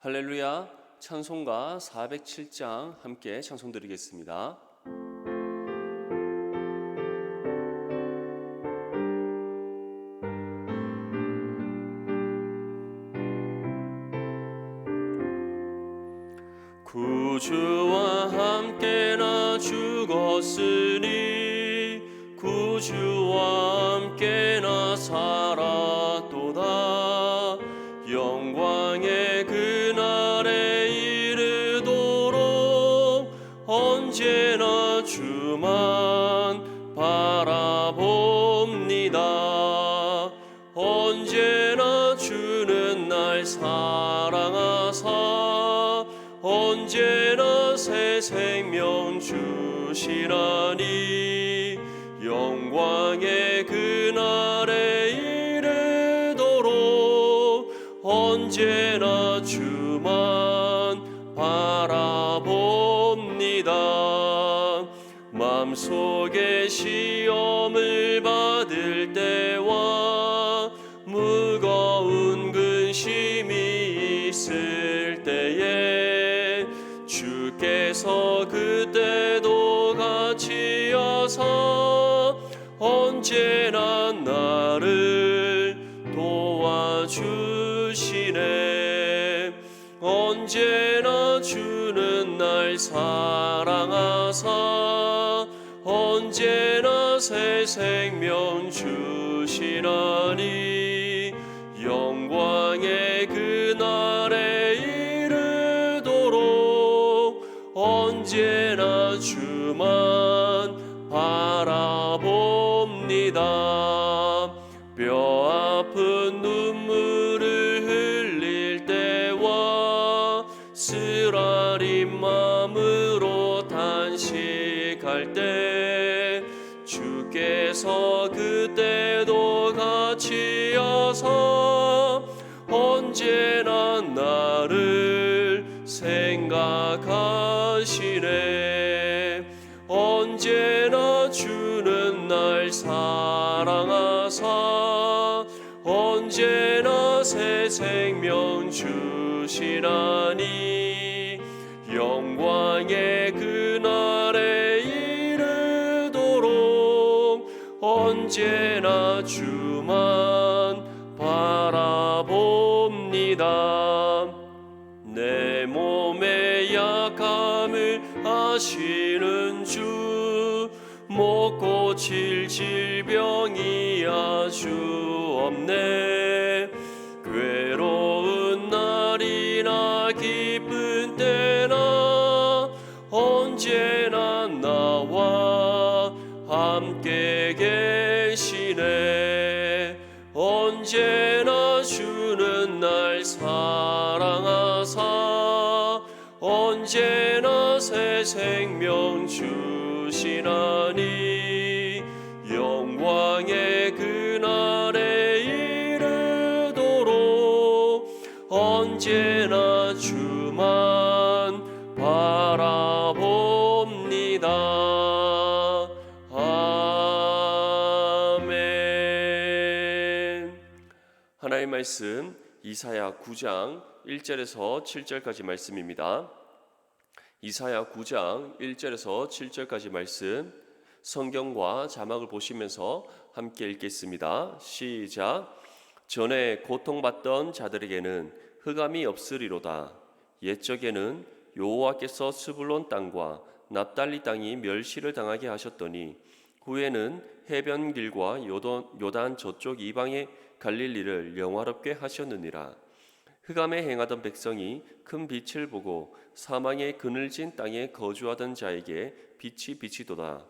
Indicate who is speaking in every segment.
Speaker 1: 할렐루야, 찬송가 407장 함께 찬송 드리겠습니다. 구주와 함께나 죽었으니 구주와 함께나 살았도다. 영광의 그날에 이르도록 언제나 주만 바라봅니다. 언제나 주는 날 사랑하사 언제나 새 생명 주시나니 영광의 그날에 이르도록 언제나 주만 바라봅니다. 마음속에 시험을 받을 때와 무거운 근심이 있을 때에 주께서 그때도 같이 하사 언제나 나를 도와주시네. 언제나 주는 날 사랑하사 언제나 새 생명 주시나니 영광의 그날에 이르도록 언제나 주만 바라봅니다. 뼈 아픈 눈물을 흘릴 때와 쓰라린 마음으로 단식할 때 주께서 그때도 같이 하사 언제나 나를 생각하시네. 언제나 주는 날 사랑하사 언제나 새 생명 주시나니 영광의 그날에 이르도록 언제나 주만 바라봅니다. 내 몸의 약함을 아시는 주 못 고칠 질병이 아주 없네. 괴로운 날이나 기쁜 때나 언제나 나와 함께 계시네. 언제나 주는 날 사랑하사 언제나 새 생명 주시나니 영광의 그날에 이르도록 언제나 주만 바라봅니다. 아멘. 하나님의 말씀 이사야 9장 1절에서 7절까지 말씀입니다. 이사야 9장 1절에서 7절까지 말씀 성경과 자막을 보시면서 함께 읽겠습니다. 시작. 전에 고통받던 자들에게는 흑암이 없으리로다. 옛적에는 여호와께서 스불론 땅과 납달리 땅이 멸시를 당하게 하셨더니 후에는 해변길과 요단 저쪽 이방의 갈릴리를 영화롭게 하셨느니라. 흑암에 행하던 백성이 큰 빛을 보고 사망의 그늘진 땅에 거주하던 자에게 빛이 비치도다.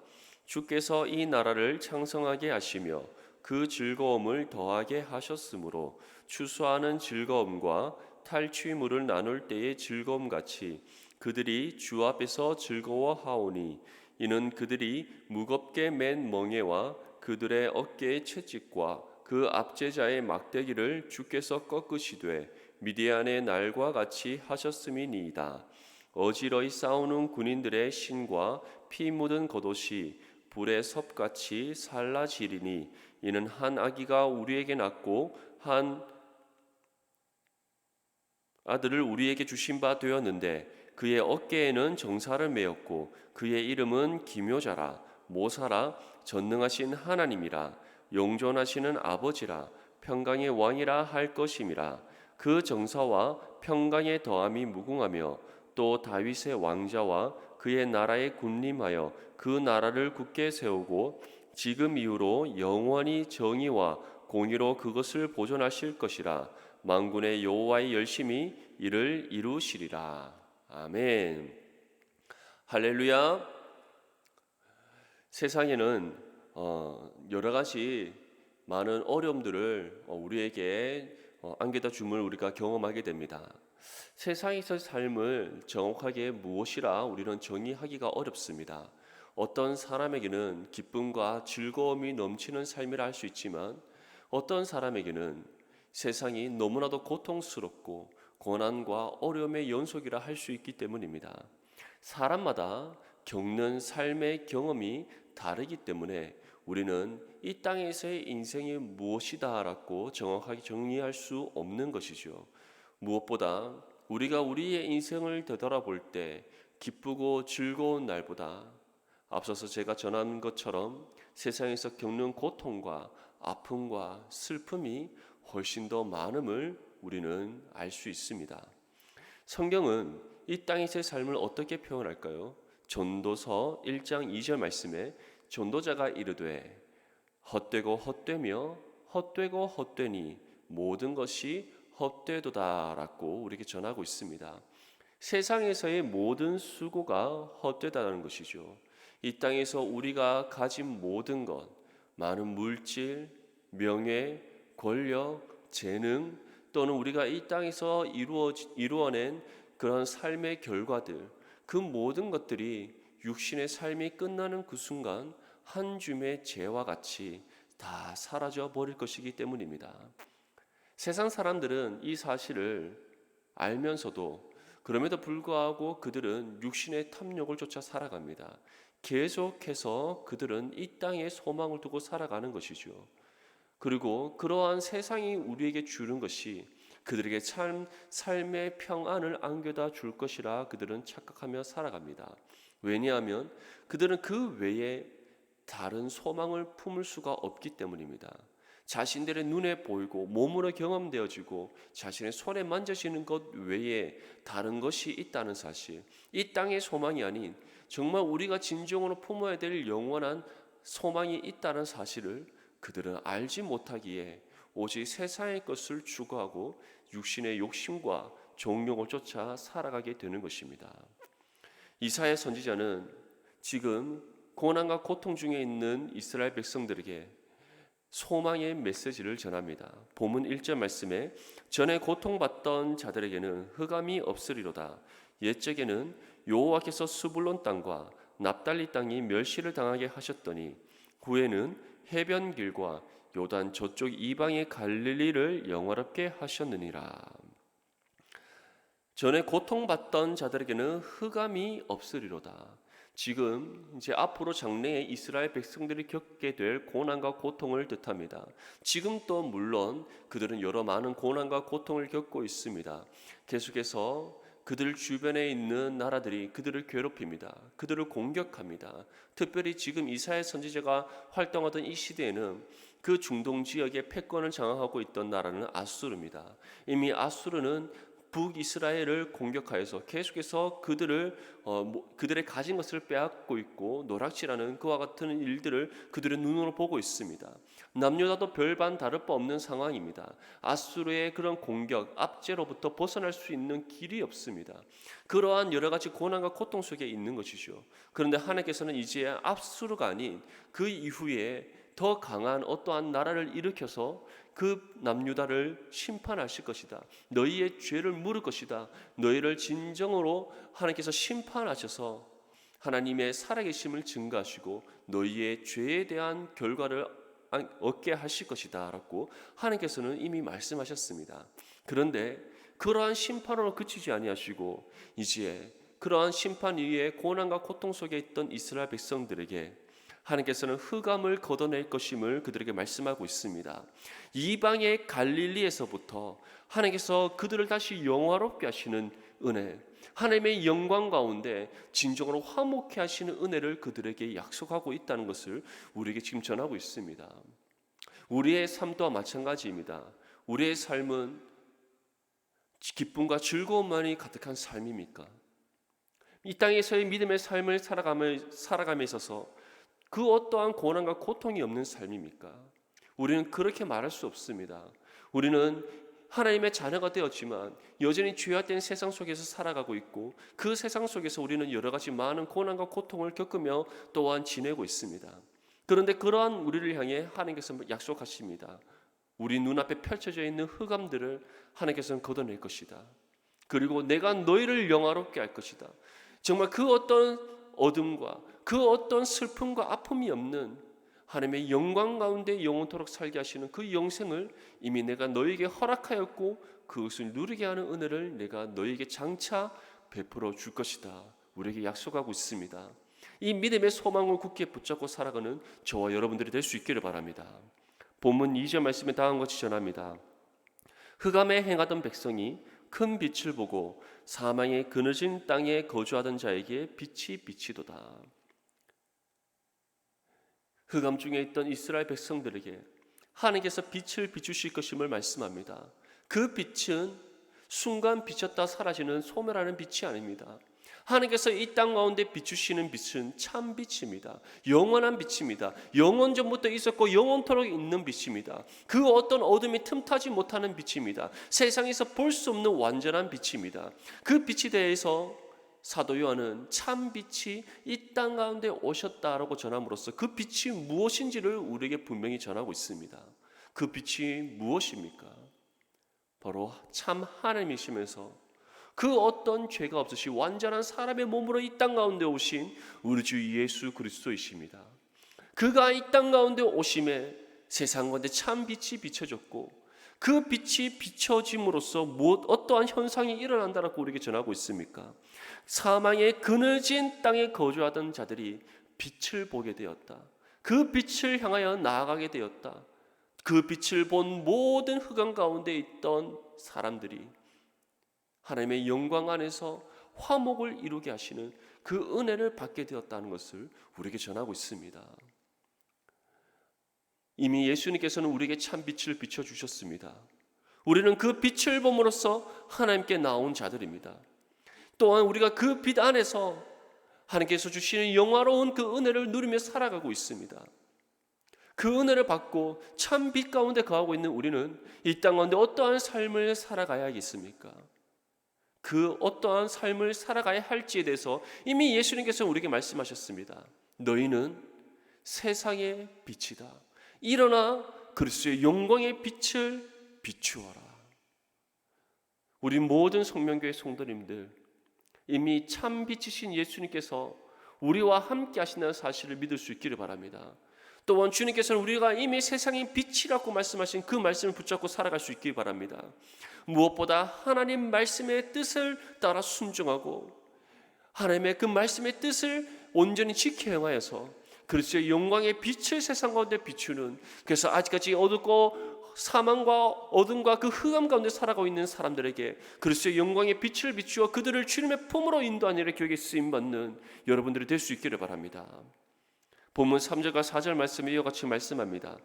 Speaker 1: 주께서 이 나라를 창성하게 하시며 그 즐거움을 더하게 하셨으므로 추수하는 즐거움과 탈취물을 나눌 때의 즐거움같이 그들이 주 앞에서 즐거워하오니 이는 그들이 무겁게 맨 멍에와 그들의 어깨의 채찍과 그 압제자의 막대기를 주께서 꺾으시되 미디안의 날과 같이 하셨음이니이다. 어지러이 싸우는 군인들의 신과 피 묻은 겉옷이 불의 섭같이 살라지리니 이는 한 아기가 우리에게 낳고 한 아들을 우리에게 주신 바 되었는데 그의 어깨에는 정사를 메었고 그의 이름은 기묘자라 모사라 전능하신 하나님이라 영존하시는 아버지라 평강의 왕이라 할 것임이라. 그 정사와 평강의 더함이 무궁하며 또 다윗의 왕자와 그의 나라에 군림하여 그 나라를 굳게 세우고 지금 이후로 영원히 정의와 공의로 그것을 보존하실 것이라. 만군의 여호와의 열심히 이를 이루시리라. 아멘. 할렐루야. 세상에는 여러 가지 많은 어려움들을 우리에게 안겨다 줌을 우리가 경험하게 됩니다. 세상에서의 삶을 정확하게 무엇이라 우리는 정의하기가 어렵습니다. 어떤 사람에게는 기쁨과 즐거움이 넘치는 삶이라 할 수 있지만 어떤 사람에게는 세상이 너무나도 고통스럽고 고난과 어려움의 연속이라 할 수 있기 때문입니다. 사람마다 겪는 삶의 경험이 다르기 때문에 우리는 이 땅에서의 인생이 무엇이다라고 정확하게 정의할 수 없는 것이죠. 무엇보다 우리가 우리의 인생을 되돌아볼 때 기쁘고 즐거운 날보다 앞서서 제가 전한 것처럼 세상에서 겪는 고통과 아픔과 슬픔이 훨씬 더 많음을 우리는 알 수 있습니다. 성경은 이 땅에서의 삶을 어떻게 표현할까요? 전도서 1장 2절 말씀에 전도자가 이르되 헛되고 헛되며 헛되고 헛되니 모든 것이 헛되도다라고 우리에게 전하고 있습니다. 세상에서의 모든 수고가 헛되다는 것이죠. 이 땅에서 우리가 가진 모든 것, 많은 물질, 명예, 권력, 재능 또는 우리가 이 땅에서 이루어낸 그런 삶의 결과들, 그 모든 것들이 육신의 삶이 끝나는 그 순간 한 줌의 재와 같이 다 사라져 버릴 것이기 때문입니다. 세상 사람들은 이 사실을 알면서도 그럼에도 불구하고 그들은 육신의 탐욕을 쫓아 살아갑니다. 계속해서 그들은 이 땅에 소망을 두고 살아가는 것이죠. 그리고 그러한 세상이 우리에게 주는 것이 그들에게 삶의 평안을 안겨다 줄 것이라 그들은 착각하며 살아갑니다. 왜냐하면 그들은 그 외에 다른 소망을 품을 수가 없기 때문입니다. 자신들의 눈에 보이고 몸으로 경험되어지고 자신의 손에 만져지는 것 외에 다른 것이 있다는 사실, 이 땅의 소망이 아닌 정말 우리가 진정으로 품어야 될 영원한 소망이 있다는 사실을 그들은 알지 못하기에 오직 세상의 것을 추구하고 육신의 욕심과 정욕을 쫓아 살아가게 되는 것입니다. 이사야 선지자는 지금 고난과 고통 중에 있는 이스라엘 백성들에게 소망의 메시지를 전합니다. 본문 1절 말씀에 전에 고통받던 자들에게는 흑암이 없으리로다. 옛적에는 여호와께서 스불론 땅과 납달리 땅이 멸시를 당하게 하셨더니 후에는 해변길과 요단 저쪽 이방의 갈릴리를 영화롭게 하셨느니라. 전에 고통받던 자들에게는 흑암이 없으리로다. 지금 이제 앞으로 장래에 이스라엘 백성들이 겪게 될 고난과 고통을 뜻합니다. 지금 또 물론 그들은 여러 많은 고난과 고통을 겪고 있습니다. 계속해서 그들 주변에 있는 나라들이 그들을 괴롭힙니다. 그들을 공격합니다. 특별히 지금 이사야 선지자가 활동하던 이 시대에는 그 중동 지역의 패권을 장악하고 있던 나라는 아수르입니다. 이미 아수르는 북이스라엘을 공격하여서 계속해서 그들의 가진 것을 빼앗고 있고 노략질하는 그와 같은 일들을 그들의 눈으로 보고 있습니다. 남녀다도 별반 다를 바 없는 상황입니다. 아수르의 그런 공격, 압제로부터 벗어날 수 있는 길이 없습니다. 그러한 여러 가지 고난과 고통 속에 있는 것이죠. 그런데 하나님께서는 이제 아수르가 아닌 그 이후에 더 강한 어떠한 나라를 일으켜서 그 남유다를 심판하실 것이다. 너희의 죄를 물을 것이다. 너희를 진정으로 하나님께서 심판하셔서 하나님의 살아계심을 증거하시고 너희의 죄에 대한 결과를 얻게 하실 것이다 라고 하나님께서는 이미 말씀하셨습니다. 그런데 그러한 심판으로 그치지 아니하시고 이제 그러한 심판 이후에 고난과 고통 속에 있던 이스라엘 백성들에게 하나님께서는 흑암을 걷어낼 것임을 그들에게 말씀하고 있습니다. 이방의 갈릴리에서부터 하나님께서 그들을 다시 영화롭게 하시는 은혜, 하나님의 영광 가운데 진정으로 화목케 하시는 은혜를 그들에게 약속하고 있다는 것을 우리에게 지금 전하고 있습니다. 우리의 삶도 마찬가지입니다. 우리의 삶은 기쁨과 즐거움만이 가득한 삶입니까? 이 땅에서의 믿음의 삶을 살아감에 있어서 그 어떠한 고난과 고통이 없는 삶입니까? 우리는 그렇게 말할 수 없습니다. 우리는 하나님의 자녀가 되었지만 여전히 죄악된 세상 속에서 살아가고 있고, 그 세상 속에서 우리는 여러 가지 많은 고난과 고통을 겪으며 또한 지내고 있습니다. 그런데 그러한 우리를 향해 하나님께서 약속하십니다. 우리 눈앞에 펼쳐져 있는 흑암들을 하나님께서는 걷어낼 것이다. 그리고 내가 너희를 영화롭게 할 것이다. 정말 그 어떤 어둠과 그 어떤 슬픔과 아픔이 없는 하나님의 영광 가운데 영원토록 살게 하시는 그 영생을 이미 내가 너에게 허락하였고, 그것을 누리게 하는 은혜를 내가 너에게 장차 베풀어 줄 것이다. 우리에게 약속하고 있습니다. 이 믿음의 소망을 굳게 붙잡고 살아가는 저와 여러분들이 될 수 있기를 바랍니다. 본문 2절 말씀에 다음과 같이 전합니다. 흑암에 행하던 백성이 큰 빛을 보고 사망의 그늘진 땅에 거주하던 자에게 빛이 비치도다. 흑암 중에 있던 이스라엘 백성들에게 하나님께서 빛을 비추실 것임을 말씀합니다. 그 빛은 순간 비쳤다 사라지는 소멸하는 빛이 아닙니다. 하나님께서 이 땅 가운데 비추시는 빛은 참 빛입니다. 영원한 빛입니다. 영원 전부터 있었고 영원토록 있는 빛입니다. 그 어떤 어둠이 틈타지 못하는 빛입니다. 세상에서 볼 수 없는 완전한 빛입니다. 그 빛에 대해서 사도 요한은 참 빛이 이 땅 가운데 오셨다라고 전함으로써 그 빛이 무엇인지를 우리에게 분명히 전하고 있습니다. 그 빛이 무엇입니까? 바로 참 하나님이시면서 그 어떤 죄가 없으시 완전한 사람의 몸으로 이 땅 가운데 오신 우리 주 예수 그리스도이십니다. 그가 이 땅 가운데 오심에 세상 가운데 참 빛이 비춰졌고, 그 빛이 비춰짐으로써 어떠한 현상이 일어난다라고 우리에게 전하고 있습니까? 사망의 그늘진 땅에 거주하던 자들이 빛을 보게 되었다. 그 빛을 향하여 나아가게 되었다. 그 빛을 본 모든 흑암 가운데 있던 사람들이 하나님의 영광 안에서 화목을 이루게 하시는 그 은혜를 받게 되었다는 것을 우리에게 전하고 있습니다. 이미 예수님께서는 우리에게 참 빛을 비춰주셨습니다. 우리는 그 빛을 봄으로써 하나님께 나온 자들입니다. 또한 우리가 그 빛 안에서 하나님께서 주시는 영화로운 그 은혜를 누리며 살아가고 있습니다. 그 은혜를 받고 참 빛 가운데 거하고 있는 우리는 이 땅 가운데 어떠한 삶을 살아가야겠습니까? 그 어떠한 삶을 살아가야 할지에 대해서 이미 예수님께서 우리에게 말씀하셨습니다. 너희는 세상의 빛이다. 일어나 그리스도의 영광의 빛을 비추어라. 우리 모든 성명교회 성도님들, 이미 참 빛이신 예수님께서 우리와 함께 하신다는 사실을 믿을 수 있기를 바랍니다. 또한 주님께서는 우리가 이미 세상의 빛이라고 말씀하신 그 말씀을 붙잡고 살아갈 수 있기를 바랍니다. 무엇보다 하나님 말씀의 뜻을 따라 순종하고 하나님의 그 말씀의 뜻을 온전히 지켜 행하여서 그리스도의 영광의 빛을 세상 가운데 비추는, 그래서 아직까지 어둡고 사망과 어둠과 그 흑암 가운데 살아가고 있는 사람들에게 그리스도의 영광의 빛을 비추어 그들을 주님의 품으로 인도하는 일에 교회에 쓰임받는 여러분들이 될 수 있기를 바랍니다. 본문 3절과 4절 말씀에 이와 같이 말씀합니다.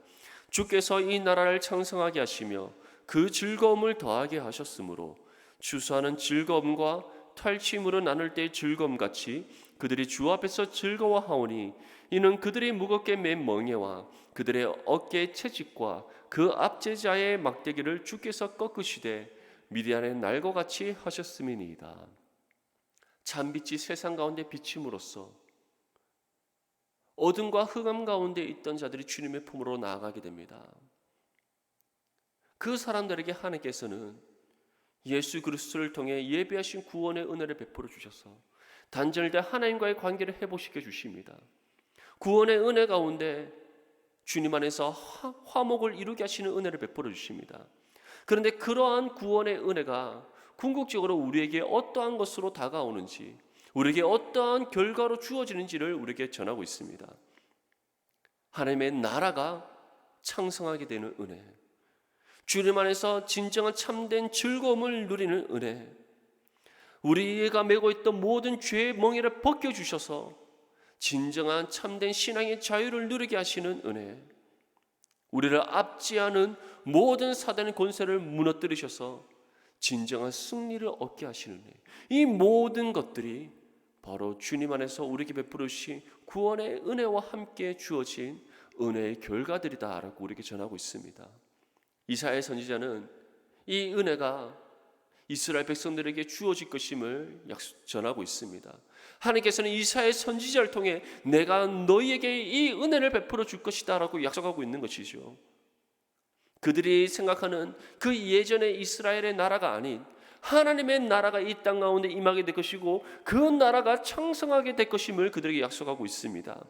Speaker 1: 주께서 이 나라를 창성하게 하시며 그 즐거움을 더하게 하셨으므로 추수하는 즐거움과 탈취물을 나눌 때의 즐거움같이 그들이 주 앞에서 즐거워하오니 이는 그들이 무겁게 맨 멍에와 그들의 어깨의 채찍과 그 압제자의 막대기를 주께서 꺾으시되 미디안의 날과 같이 하셨음이니이다. 참빛이 세상 가운데 비침으로써 어둠과 흑암 가운데 있던 자들이 주님의 품으로 나아가게 됩니다. 그 사람들에게 하나님께서는 예수 그리스도를 통해 예비하신 구원의 은혜를 베풀어 주셔서 단절된 하나님과의 관계를 회복시켜 주십니다. 구원의 은혜 가운데 주님 안에서 화목을 이루게 하시는 은혜를 베풀어 주십니다. 그런데 그러한 구원의 은혜가 궁극적으로 우리에게 어떠한 것으로 다가오는지, 우리에게 어떠한 결과로 주어지는지를 우리에게 전하고 있습니다. 하나님의 나라가 창성하게 되는 은혜, 주님 안에서 진정한 참된 즐거움을 누리는 은혜, 우리가 메고 있던 모든 죄의 멍에를 벗겨주셔서 진정한 참된 신앙의 자유를 누리게 하시는 은혜, 우리를 압제하는 모든 사단의 권세를 무너뜨리셔서 진정한 승리를 얻게 하시는 은혜, 이 모든 것들이 바로 주님 안에서 우리에게 베풀으신 구원의 은혜와 함께 주어진 은혜의 결과들이다라고 우리에게 전하고 있습니다. 이사야 선지자는 이 은혜가 이스라엘 백성들에게 주어질 것임을 전하고 있습니다. 하나님께서는 이사야 선지자를 통해 내가 너희에게 이 은혜를 베풀어 줄 것이다 라고 약속하고 있는 것이죠. 그들이 생각하는 그 예전의 이스라엘의 나라가 아닌 하나님의 나라가 이 땅 가운데 임하게 될 것이고 그 나라가 창성하게 될 것임을 그들에게 약속하고 있습니다.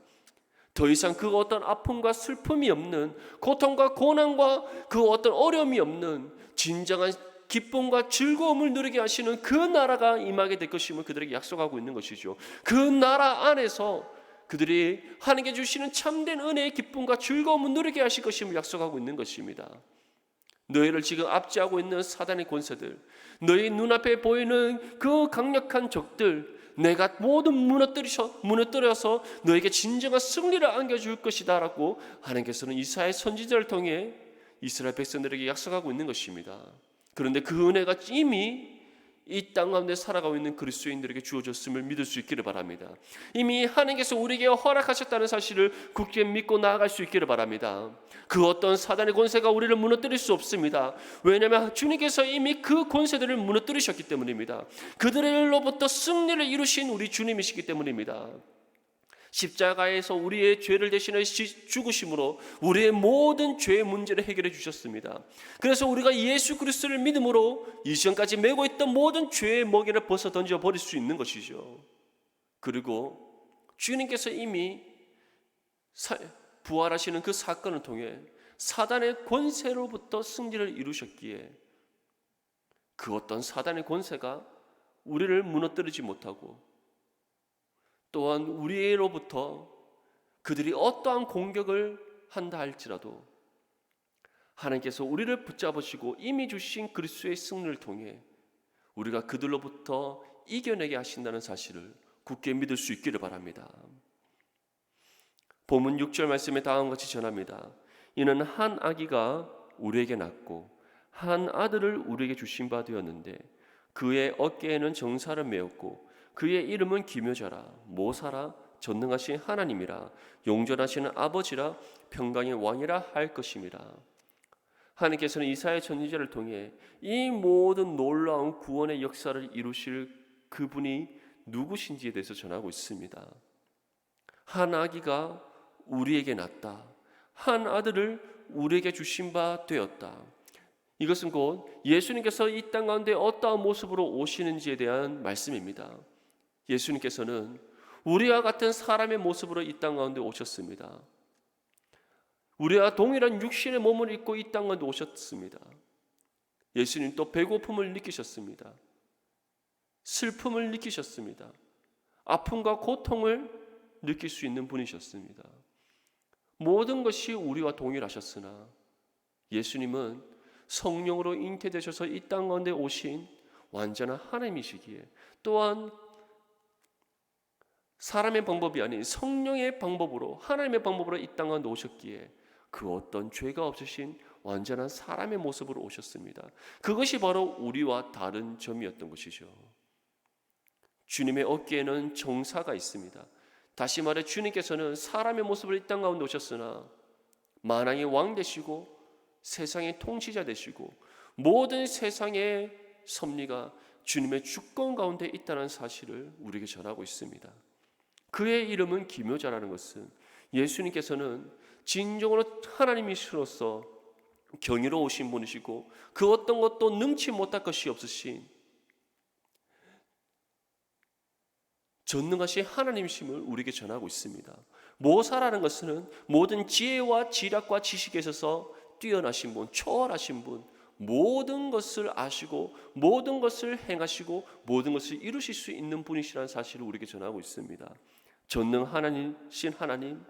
Speaker 1: 더 이상 그 어떤 아픔과 슬픔이 없는, 고통과 고난과 그 어떤 어려움이 없는 진정한 기쁨과 즐거움을 누리게 하시는 그 나라가 임하게 될 것임을 그들에게 약속하고 있는 것이죠. 그 나라 안에서 그들이 하나님께 주시는 참된 은혜의 기쁨과 즐거움을 누리게 하실 것임을 약속하고 있는 것입니다. 너희를 지금 압제하고 있는 사단의 권세들, 너희 눈앞에 보이는 그 강력한 적들, 내가 모두 무너뜨려서 너에게 진정한 승리를 안겨줄 것이다 라고 하나님께서는 이사야 선지자를 통해 이스라엘 백성들에게 약속하고 있는 것입니다. 그런데 그 은혜가 이미 이 땅 가운데 살아가고 있는 그리스도인들에게 주어졌음을 믿을 수 있기를 바랍니다. 이미 하나님께서 우리에게 허락하셨다는 사실을 굳게 믿고 나아갈 수 있기를 바랍니다. 그 어떤 사단의 권세가 우리를 무너뜨릴 수 없습니다. 왜냐하면 주님께서 이미 그 권세들을 무너뜨리셨기 때문입니다. 그들로부터 승리를 이루신 우리 주님이시기 때문입니다. 십자가에서 우리의 죄를 대신해 죽으심으로 우리의 모든 죄의 문제를 해결해 주셨습니다. 그래서 우리가 예수 그리스도를 믿음으로 이전까지 메고 있던 모든 죄의 멍에를 벗어 던져 버릴 수 있는 것이죠. 그리고 주님께서 이미 부활하시는 그 사건을 통해 사단의 권세로부터 승리를 이루셨기에 그 어떤 사단의 권세가 우리를 무너뜨리지 못하고 또한 우리로부터 그들이 어떠한 공격을 한다 할지라도 하나님께서 우리를 붙잡으시고 이미 주신 그리스도의 승리를 통해 우리가 그들로부터 이겨내게 하신다는 사실을 굳게 믿을 수 있기를 바랍니다. 본문 6절 말씀에 다음과 같이 전합니다. 이는 한 아기가 우리에게 낳고 한 아들을 우리에게 주신 바 되었는데 그의 어깨에는 정사를 메었고 그의 이름은 기묘자라 모사라 전능하신 하나님이라 용전하시는 아버지라 평강의 왕이라 할 것임이라. 하나님께서는 이사야 선지자를 통해 이 모든 놀라운 구원의 역사를 이루실 그분이 누구신지에 대해서 전하고 있습니다. 한 아기가 우리에게 낳았다. 한 아들을 우리에게 주신 바 되었다. 이것은 곧 예수님께서 이 땅 가운데 어떠한 모습으로 오시는지에 대한 말씀입니다. 예수님께서는 우리와 같은 사람의 모습으로 이 땅 가운데 오셨습니다. 우리와 동일한 육신의 몸을 입고 이 땅 가운데 오셨습니다. 예수님 또 배고픔을 느끼셨습니다. 슬픔을 느끼셨습니다. 아픔과 고통을 느낄 수 있는 분이셨습니다. 모든 것이 우리와 동일하셨으나 예수님은 성령으로 잉태되셔서 이 땅 가운데 오신 완전한 하나님이시기에 또한 사람의 방법이 아닌 성령의 방법으로 하나님의 방법으로 이 땅 가운데 오셨기에 그 어떤 죄가 없으신 완전한 사람의 모습으로 오셨습니다. 그것이 바로 우리와 다른 점이었던 것이죠. 주님의 어깨에는 정사가 있습니다. 다시 말해 주님께서는 사람의 모습으로 이 땅 가운데 오셨으나 만왕의 왕 되시고 세상의 통치자 되시고 모든 세상의 섭리가 주님의 주권 가운데 있다는 사실을 우리에게 전하고 있습니다. 그의 이름은 기묘자라는 것은 예수님께서는 진정으로 하나님이시로서 경이로우신 분이시고 그 어떤 것도 능치 못할 것이 없으신 전능하신 하나님이심을 우리에게 전하고 있습니다. 모사라는 것은 모든 지혜와 지략과 지식에 있어서 뛰어나신 분, 초월하신 분, 모든 것을 아시고 모든 것을 행하시고 모든 것을 이루실 수 있는 분이시라는 사실을 우리에게 전하고 있습니다. 전능 하나님신 하나님,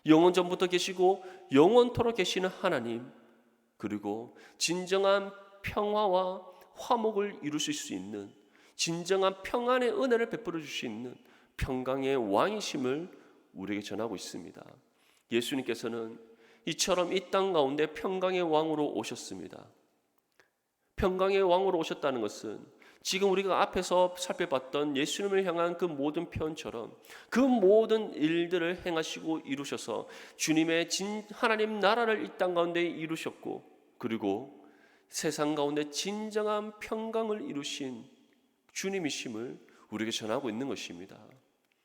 Speaker 1: 영원 전부터 계시고 영원토록 계시는 하나님, 그리고 진정한 평화와 화목을 이루실 수 있는, 진정한 평안의 은혜를 베풀어 주실 수 있는 평강의 왕이심을 우리에게 전하고 있습니다. 예수님께서는 이처럼 이 땅 가운데 평강의 왕으로 오셨습니다. 평강의 왕으로 오셨다는 것은 지금 우리가 앞에서 살펴봤던 예수님을 향한 그 모든 표현처럼 그 모든 일들을 행하시고 이루셔서 주님의 하나님 나라를 이 땅 가운데 이루셨고, 그리고 세상 가운데 진정한 평강을 이루신 주님이심을 우리에게 전하고 있는 것입니다.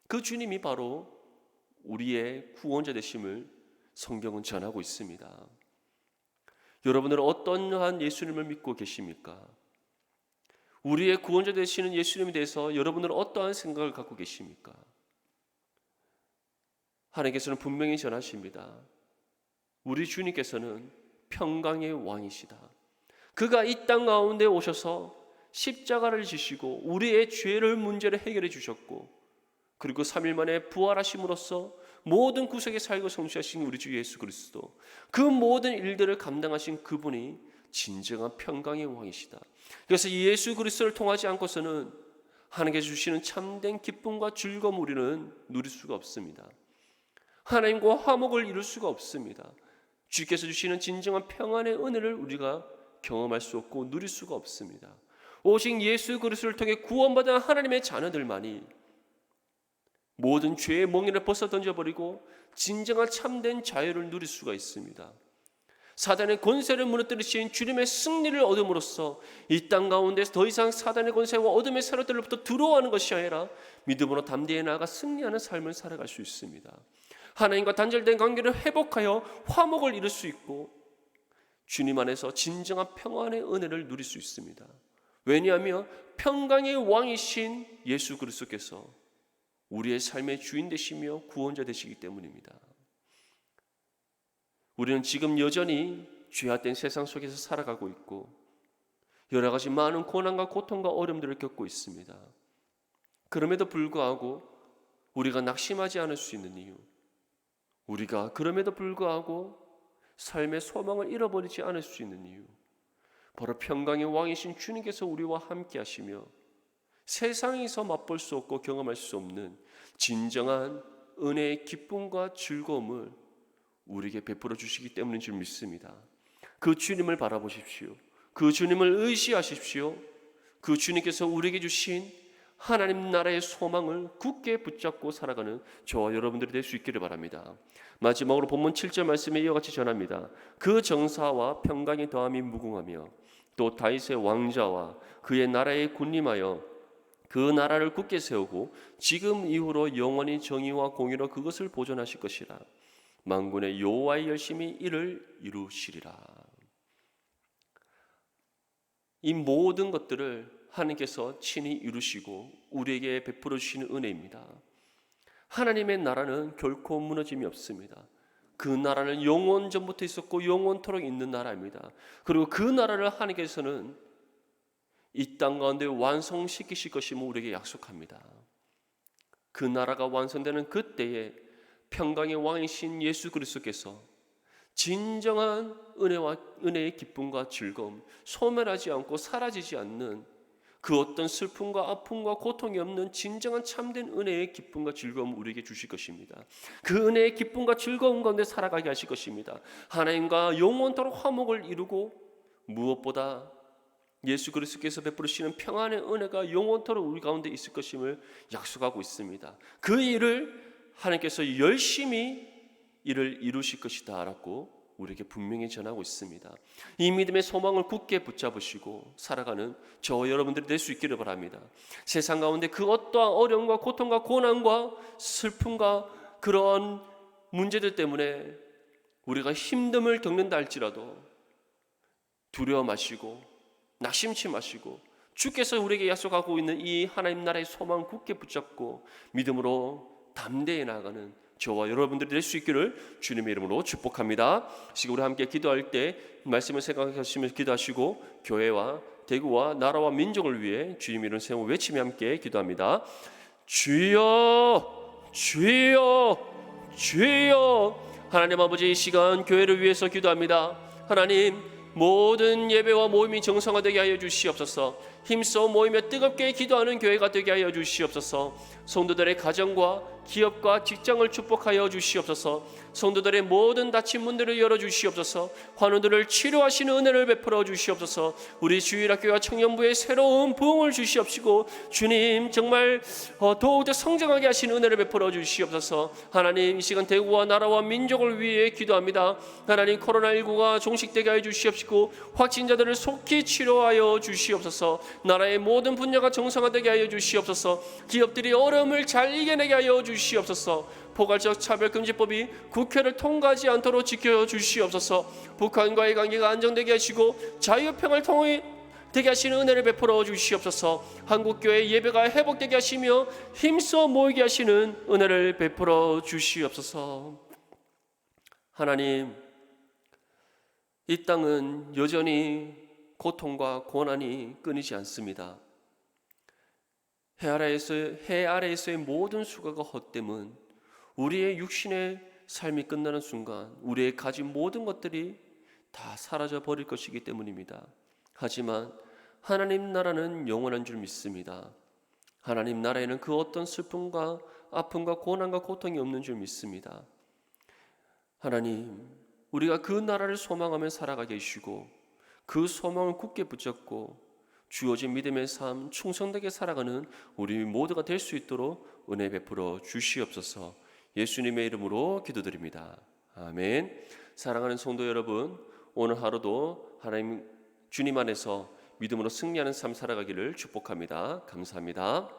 Speaker 1: 그 주님이 바로 우리의 구원자 되심을 성경은 전하고 있습니다. 여러분들은 어떠한 예수님을 믿고 계십니까? 우리의 구원자 되시는 예수님에 대해서 여러분들은 어떠한 생각을 갖고 계십니까? 하나님께서는 분명히 전하십니다. 우리 주님께서는 평강의 왕이시다. 그가 이 땅 가운데 오셔서 십자가를 지시고 우리의 죄를 문제를 해결해 주셨고, 그리고 3일 만에 부활하심으로써 모든 구속의 사역을 성취하신 우리 주 예수 그리스도, 그 모든 일들을 감당하신 그분이 진정한 평강의 왕이시다. 그래서 예수 그리스도를 통하지 않고서는 하나님께서 주시는 참된 기쁨과 즐거움 우리는 누릴 수가 없습니다. 하나님과 화목을 이룰 수가 없습니다. 주께서 주시는 진정한 평안의 은혜를 우리가 경험할 수 없고 누릴 수가 없습니다. 오직 예수 그리스도를 통해 구원받은 하나님의 자녀들만이 모든 죄의 몽인을 벗어 던져버리고 진정한 참된 자유를 누릴 수가 있습니다. 사단의 권세를 무너뜨리신 주님의 승리를 얻음으로써 이 땅 가운데서 더 이상 사단의 권세와 어둠의 세력들로부터 들어오는 것이 아니라 믿음으로 담대히 나아가 승리하는 삶을 살아갈 수 있습니다. 하나님과 단절된 관계를 회복하여 화목을 이룰 수 있고 주님 안에서 진정한 평안의 은혜를 누릴 수 있습니다. 왜냐하면 평강의 왕이신 예수 그리스도께서 우리의 삶의 주인 되시며 구원자 되시기 때문입니다. 우리는 지금 여전히 죄악된 세상 속에서 살아가고 있고 여러 가지 많은 고난과 고통과 어려움들을 겪고 있습니다. 그럼에도 불구하고 우리가 낙심하지 않을 수 있는 이유, 우리가 그럼에도 불구하고 삶의 소망을 잃어버리지 않을 수 있는 이유, 바로 평강의 왕이신 주님께서 우리와 함께 하시며 세상에서 맛볼 수 없고 경험할 수 없는 진정한 은혜의 기쁨과 즐거움을 우리에게 베풀어 주시기 때문인 줄 믿습니다. 그 주님을 바라보십시오. 그 주님을 의지하십시오. 그 주님께서 우리에게 주신 하나님 나라의 소망을 굳게 붙잡고 살아가는 저와 여러분들이 될 수 있기를 바랍니다. 마지막으로 본문 7절 말씀에 이와 같이 전합니다. 그 정사와 평강이 더함이 무궁하며 또 다윗의 왕자와 그의 나라에 군림하여 그 나라를 굳게 세우고 지금 이후로 영원히 정의와 공의로 그것을 보존하실 것이라. 만군의 여호와의 열심히 이를 이루시리라. 이 모든 것들을 하나님께서 친히 이루시고 우리에게 베풀어 주시는 은혜입니다. 하나님의 나라는 결코 무너짐이 없습니다. 그 나라는 영원 전부터 있었고 영원토록 있는 나라입니다. 그리고 그 나라를 하나님께서는 이 땅 가운데 완성시키실 것임을 우리에게 약속합니다. 그 나라가 완성되는 그때에 평강의 왕이신 예수 그리스도께서 진정한 은혜의 기쁨과 즐거움, 소멸하지 않고 사라지지 않는 그 어떤 슬픔과 아픔과 고통이 없는 진정한 참된 은혜의 기쁨과 즐거움을 우리에게 주실 것입니다. 그 은혜의 기쁨과 즐거움 가운데 살아가게 하실 것입니다. 하나님과 영원토록 화목을 이루고 무엇보다 예수 그리스도께서 베푸시는 평안의 은혜가 영원토록 우리 가운데 있을 것임을 약속하고 있습니다. 그 일을 하나님께서 열심히 이를 이루실 것이다 라고 우리에게 분명히 전하고 있습니다. 이 믿음의 소망을 굳게 붙잡으시고 살아가는 저와 여러분들이 될 수 있기를 바랍니다. 세상 가운데 그 어떠한 어려움과 고통과 고난과 슬픔과 그런 문제들 때문에 우리가 힘듦을 겪는다 할지라도 두려워 마시고 낙심치 마시고 주께서 우리에게 약속하고 있는 이 하나님 나라의 소망을 굳게 붙잡고 믿음으로 담대히 나아가는 저와 여러분들이 될 수 있기를 주님의 이름으로 축복합니다. 지금 우리 함께 기도할 때 말씀을 생각하시면서 기도하시고 교회와 대구와 나라와 민족을 위해 주님 이름 세워 외치며 함께 기도합니다. 주여 주여 주여. 하나님 아버지, 이 시간 교회를 위해서 기도합니다. 하나님, 모든 예배와 모임이 정상화되게 하여 주시옵소서. 힘써 모이며 뜨겁게 기도하는 교회가 되게 하여 주시옵소서. 성도들의 가정과 기업과 직장을 축복하여 주시옵소서. 성도들의 모든 닫힌 문들을 열어주시옵소서. 환우들을 치료하시는 은혜를 베풀어 주시옵소서. 우리 주일학교와 청년부에 새로운 부흥을 주시옵시고 주님 정말 더욱더 성장하게 하시는 은혜를 베풀어 주시옵소서. 하나님, 이 시간 대구와 나라와 민족을 위해 기도합니다. 하나님, 코로나19가 종식되게 하여 주시옵시고 확진자들을 속히 치료하여 주시옵소서. 나라의 모든 분야가 정상화되게 하여 주시옵소서. 기업들이 어려움을 잘 이겨내게 하여 주시옵소서. 포괄적 차별금지법이 국회를 통과하지 않도록 지켜주시옵소서. 북한과의 관계가 안정되게 하시고 자유평화를 통해 되게 하시는 은혜를 베풀어 주시옵소서. 한국교회 예배가 회복되게 하시며 힘써 모이게 하시는 은혜를 베풀어 주시옵소서. 하나님, 이 땅은 여전히 고통과 고난이 끊이지 않습니다. 해 아래에서의 모든 수고가 헛됨은 우리의 육신의 삶이 끝나는 순간 우리의 가진 모든 것들이 다 사라져 버릴 것이기 때문입니다. 하지만 하나님 나라는 영원한 줄 믿습니다. 하나님 나라에는 그 어떤 슬픔과 아픔과 고난과 고통이 없는 줄 믿습니다. 하나님, 우리가 그 나라를 소망하며 살아가게 해주시고 그 소망을 굳게 붙잡고 주어진 믿음의 삶 충성되게 살아가는 우리 모두가 될 수 있도록 은혜 베풀어 주시옵소서. 예수님의 이름으로 기도드립니다. 아멘. 사랑하는 성도 여러분, 오늘 하루도 하나님 주님 안에서 믿음으로 승리하는 삶 살아가기를 축복합니다. 감사합니다.